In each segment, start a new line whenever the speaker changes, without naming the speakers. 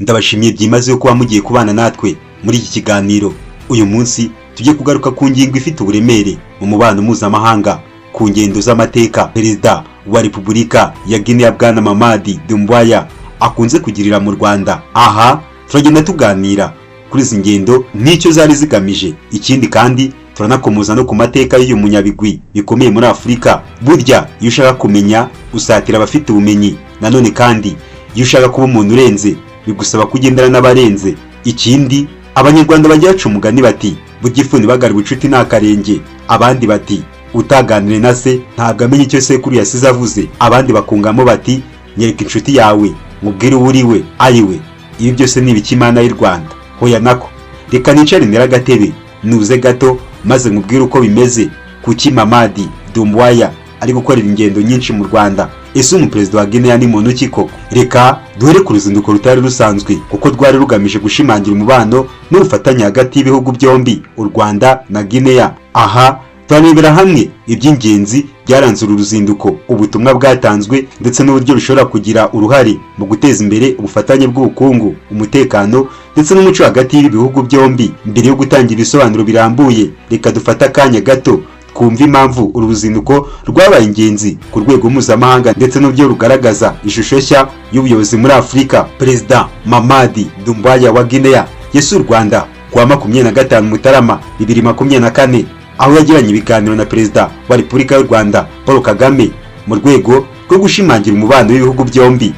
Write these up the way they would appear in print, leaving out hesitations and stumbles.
Ndabashimiye byimazeyo kuba mugiye kubana natwe muri iki kiganiro. Uyu munsi tujye kugaruka ku ngingo ifite uburemere mu mubano mpuzamahanga ku ngendo z'amateka Perezida wa Repubulika ya Guinea bwana Mamady Doumbouya akunze kugirira mu Rwanda. Aha turagenda tuganira kuri izi ngendo n'icyo zari zigamije. Ikindi kandi turanakomoza no ku mateka y'uyu munyabigwi bikomeye muri Afurika. Burya iyo ushaka kumenya usatira abafite ubumenyi, nanone kandi iyo ushaka kuba umuntu urenze bigusaba kugendana n'abarenze. Ikindi Abanyarwanda bajya baca umugani bati bugifuni bagara ubucuti n'akarenge, abandi bati utaganire na se ntabwo amenya icyo sekuru yasize avuze, abandi bakungamo bati nyereka inshuti yawe mubwire uwo uri we ayiwe. Ibi byose ni ibikimana y'u Rwanda. Hoya nako reka nicare ndera agatebe nuze gato maze mubwire uko bimeze kuki Mamady Doumbouya ari gukorera ingendo nyinshi mu Rwanda. Ese umuperezida wa Guinea ni muntu ki koko? Reka duhere ku ruzinduko rutari rusanzwe kuko rwari rugamije gushimangira umubano n'ubufatanye hagati y'ibihugu byombi, u Rwanda na Guinea. Aha turarebera hamwe iby'ingenzi byaranze uru ruzinduko, ubutumwa bwatanzwe ndetse n'uburyo bishobora kugira uruhare mu guteza imbere ubufatanye bw'ubukungu, umutekano ndetse n'umuco hagati y'ibihugu byombi. Mbere yo gutangira ibisobanuro birambuye, reka dufate akanya gato twumva impamvu uru ruzinduko rwabaye ingenzi ku rwego mpuzamahanga ndetse n'uburyo rugaragaza ishusho nshya y'ubuyobozi muri Afurika. Perezida Mamady Doumbouya wa Guinea yasuye u Rwanda kuwa 25 Mutarama 2024 aho yagiranye ibiganiro na Perezida wa Repubulika y'u Rwanda Paul Kagame mu rwego rwo gushimangira umubano w'ibihugu byombi.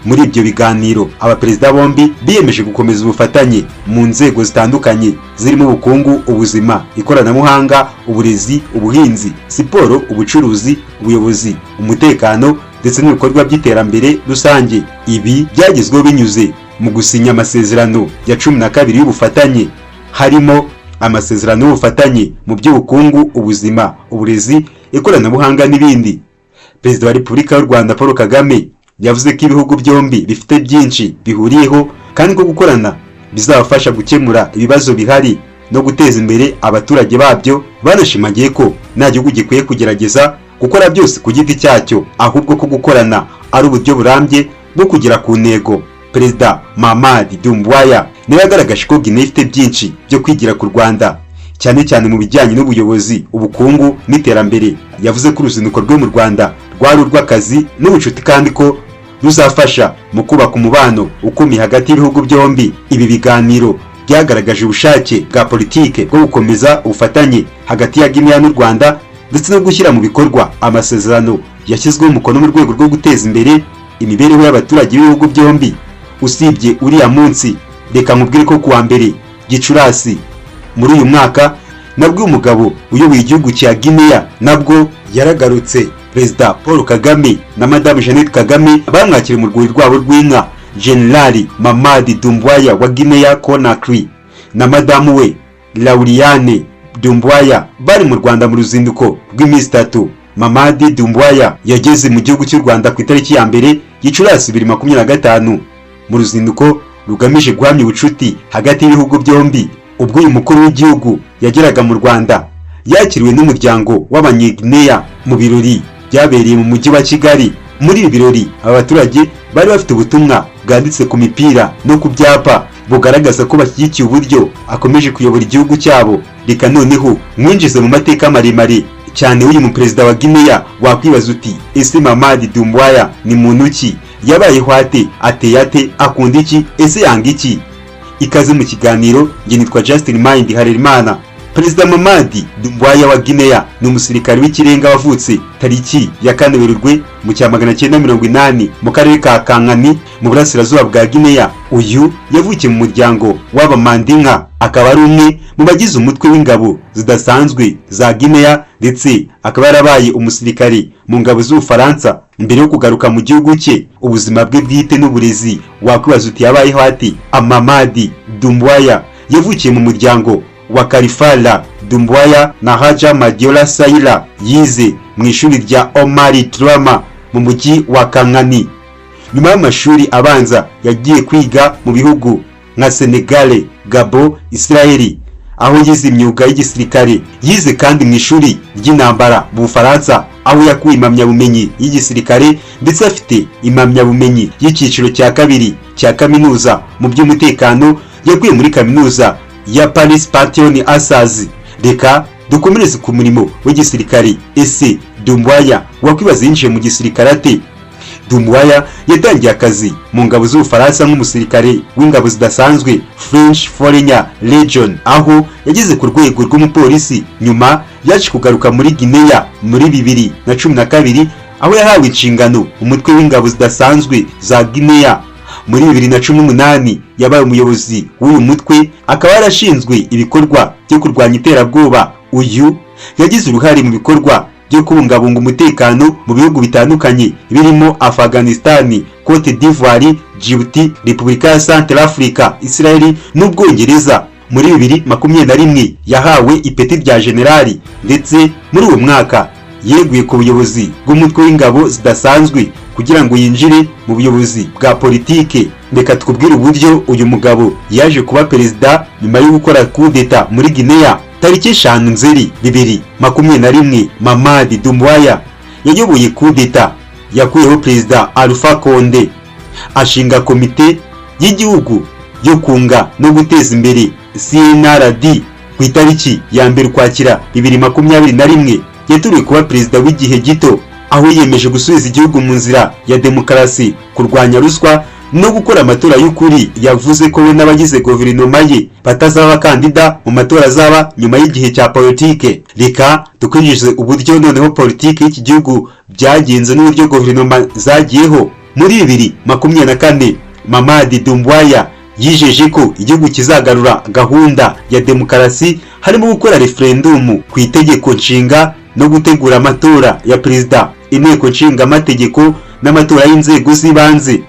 Muri ibyo biganiro abaperezida bombi biyemeje gukomeza ubufatanye mu nzego zitandukanye zirimo ubukungu, ubuzima, ikoranabuhanga, uburezi, ubuhinzi, siporo, ubucuruzi, ubuyobozi, umutekano ndetse n'ibikorwa by'iterambere rusange. Ibi byagezweho binyuze mu gusinya amasezerano ya 12 y'ubufatanye, harimo amasezerano y'ubufatanye mu by'ubukungu, ubuzima, uburezi, ikoranabuhanga n'ibindi. Perezida wa Repubulika y'u Rwanda Paul Kagame yavuze ko ibihugu byombi bifite byinshi bihuriyeho kandi ko gukorana bizabafasha gukemura ibibazo bihari no guteza imbere abaturage babyo. Banashimangiye ko nta gihugu gikwiye kugerageza gukora byose ku giti cyacyo, ahubwo ko gukorana ari uburyo burambye bwo kugera ku ntego. Perezida Mamady Doumbouya niwe yagaragaje ko Guinea ifite byinshi byo kwigira ku Rwanda, cyane cyane mu bijyanye n'ubuyobozi, ubukungu n'iterambere. Yavuze ko uruzinduko rwe mu Rwanda rwari urw'akazi n'ubucuti kandi ko ruzafasha mu kubaka umubano ukomeye hagati y'ibihugu byombi. Ibi biganiro byagaragaje ubushake bwa politike bwo gukomeza ubufatanye hagati ya Guinea n'u Rwanda ndetse no gushyira mu bikorwa amasezerano yashyizweho umukono mu rwego rwo guteza imbere imibereho y'abaturage b'ibihugu byombi. Usibye uriya munsi, reka nkubwire ko kuwa mbere Gicurasi muri uyu mwaka nabwo umugabo uyoboye igihugu cya Guinea nabwo yaragarutse. Perezida Paul Kagame na Madame Jeannette Kagame bamwakiriye mu rwuri rwabo rw'inka Général Mamady Doumbouya wa Guinea Conakry na madamu we Lauriane Doumbouya bari mu Rwanda mu ruzinduko rw'iminsi 3. Mamady Doumbouya yageze mu gihugu cy'u Rwanda ku itariki ya 2 Gicurasi 2025 mu ruzinduko rugamije guhamya ubucuti hagati y'ibihugu byombi. Ubwo uyu mukuru w'igihugu yageraga mu Rwanda yakiriwe n'umuryango w'Abanyeguinea mu birori byabereye mu mujyi wa Kigali. Muri ibi birori abaturage bari bafite ubutumwa bwanditse ku mipira no ku byapa bugaragaza ko bashyigikiye uburyo akomeje kuyobora igihugu cyabo. Reka noneho mwinjize mu mateka maremare cyane w'uyu muperezida wa Guinea. Wakwibaza uti ese Mamady Doumbouya ni muntu ki? Yabayeho ate? Ateye ate? Akunda iki? Ese yanga iki? Ikaze mu kiganiro. Nge nitwa Justin Mind Harerimana. Perezida Mamady Doumbouya wa Guinea ni umusirikare w'ikirenga wavutse tariki ya 4 Werurwe mu 1980 mu karere ka Kankani mu burasirazuba bwa Guinea. Uyu yavukiye mu muryango w'Abamandinka, akaba ari umwe mu bagize umutwe w'ingabo zidasanzwe za Guinea ndetse akaba yarabaye umusirikare mu ngabo z'Ubufaransa mbere yo kugaruka mu gihugu cye. Ubuzima bwe bwite n'uburezi, wakwibaza uti yabayeho ati? Mamady Doumbouya yavukiye mu muryango wa Kalifala Doumbouya na Haja Madiola Saila. Yize mu ishuri rya Omari Drama mu mujyi wa Kankani. Nyuma y'amashuri abanza yagiye kwiga mu bihugu nka Senegal, Gabon, Israeli aho yize imyuga y'igisirikare. Yize kandi mu ishuri ry'intambara mu Bufaransa, aho yakuye impamyabumenyi y'igisirikare ndetse afite impamyabumenyi y'icyiciro cya kabiri cya kaminuza mu by'umutekano yakuye muri kaminuza ya Paris Pantheon Assas. Reka dukomereze ku murimo w'igisirikare. Ese Doumbouya wakwibaza yinjiye mu gisirikare ate? Doumbouya yatangiye akazi mu ngabo z'Ubufaransa nk'umusirikare w'ingabo zidasanzwe French Foreign Legion, aho yageze ku rwego rw'umupolisi. Nyuma yaje kugaruka muri Guinea muri 2012, aho yahawe inshingano umutwe w'ingabo zidasanzwe za Guinea. Muri 2018 yabaye umuyobozi w'uyu mutwe, akaba yarashinzwe ibikorwa byo kurwanya iterabwoba. Uyu yagize uruhare mu bikorwa byo kubungabunga umutekano mu bihugu bitandukanye birimo Afghanistan, Cote d'Ivoire, Djibouti, Repubulika ya Centrafrica, Israel n'Ubwongereza. Muri 2021 yahawe ipeti rya Général, ndetse muri uwo mwaka yeguye ku buyobozi bw'umutwe w'ingabo zidasanzwe kugira ngo yinjire mu buyobozi bwa politike. Reka tukubwire uburyo uyu mugabo yaje kuba perezida nyuma yo gukora coup d'etat muri Guinea. Tariki 5 Nzeri 2021, Mamady Doumbouya yayoboye coup d'etat yakuyeho perezida Alpha Condé, ashinga komite y'igihugu yo kunga no guteza imbere CNRD. Ku itariki ya 1 Ukwakira 2021 yaturiwe kuba perezida w'igihe gito, aho yiyemeje gusubiza igihugu mu nzira ya demokarasi, kurwanya ruswa no gukora amatora y'ukuri. Yavuze ko we n'abagize guverinoma ye batazaba abakandida mu matora azaba nyuma y'igihe cya politike. Reka dukwinjize uburyo noneho politike y'iki gihugu byagenze n'uburyo guverinoma zagiyeho. Muri 2024 Mamady Doumbouya yijeje ko igihugu kizagarura gahunda ya demokarasi, harimo gukora referendum ku itegeko nshinga no gutegura amatora ya perezida, inteko nshinga amategeko n'amatora y'inzego z'ibanze.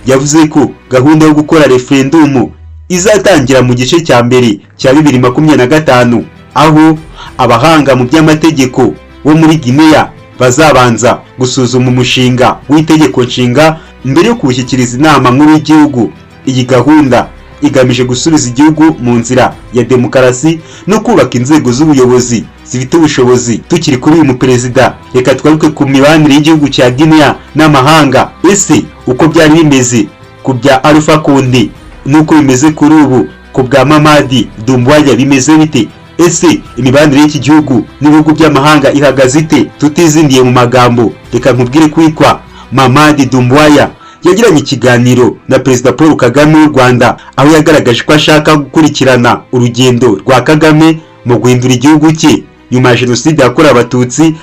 Yavuze ko gahunda yo gukora referendum izatangira mu gice cya mbere cya 2025, aho abahanga mu by'amategeko bo muri Guinea bazabanza gusuzuma umushinga w'itegeko nshinga mbere yo kuwushyikiriza inama nkuru y'igihugu. Iyi gahunda igamije gusubiza igihugu mu nzira ya demokarasi no kubaka inzego z'ubuyobozi zifite ubushobozi. Tukiri kuri uyu muperezida, reka twaruke ku mibanire y'igihugu cya Guinea n'amahanga. Ese uko byari bimeze ku bya Alpha Condé nuko bimeze kuri ubu ku bwa Mamady Doumbouya bimeze bite? Ese imibanire y'iki gihugu n'ibihugu by'amahanga ihagaze ite? Tutizindiye mu magambo, reka nkubwire kwitwa Mamady Doumbouya yagiranye ikiganiro na Perezida Paul Kagame w'u Rwanda, aho yagaragaje ko ashaka gukurikirana urugendo rwa Kagame mu guhindura igihugu cye nyuma ya jenoside yakorewe Abatutsi.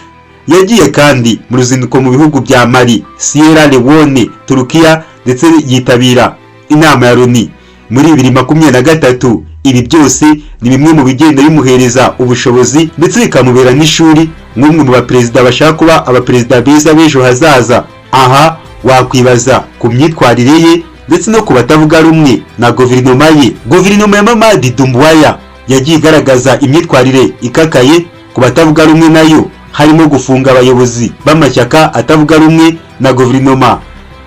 Yagiye kandi mu ruzinduko mu bihugu bya Mali, Sierra Leone, Turukiya, ndetse yitabira inama ya Loni muri 2023. Ibi byose ni bimwe mu bigenda bimuhereza ubushobozi ndetse bikamubera n'ishuri nk'umwe mu baperezida bashaka kuba abaperezida beza b'ejo hazaza. Aha wakwibaza ku myitwarire ye ndetse no ku batavuga rumwe na guverinoma ye. Guverinoma ya Mamady Doumbouya yagiye igaragaza imyitwarire ikakaye ku batavuga rumwe nayo, harimo gufunga abayobozi b'amashyaka atavuga rumwe na guverinoma,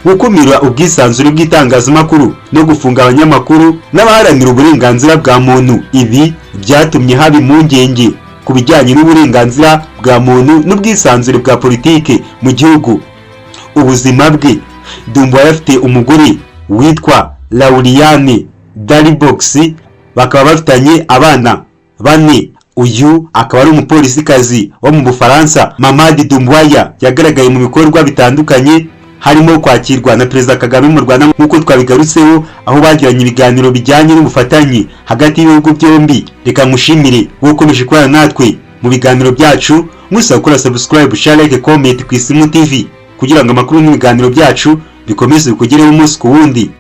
gukumira ubwisanzure bw'itangazamakuru no gufunga abanyamakuru n'abaharanira uburenganzira bwa muntu. Ibi byatumye haba impungenge ku bijyanye n'uburenganzira bwa muntu n'ubwisanzure bwa politike mu gihugu. Ubuzima bwe, Doumbouya afite umugore witwa Lauriane Daribox, bakaba bafitanye abana 4. Uyu akaba ari umupolisikazi wo mu Bufaransa. Mamady Doumbouya yagaragaye mu bikorwa bitandukanye, harimo kwakirwa na Perezida Kagame mu Rwanda nk'uko twabigarutseho, aho bagiranye ibiganiro bijyanye n'ubufatanye hagati y'ibihugu byombi. Reka mushimire wowe ukomeje kubana natwe mu biganiro byacu, musaba gukora subscribe, share, like, comment ku ISIMU TV kugira ngo amakuru n'ibiganiro byacu bikomeze bikugereho umunsi ku wundi.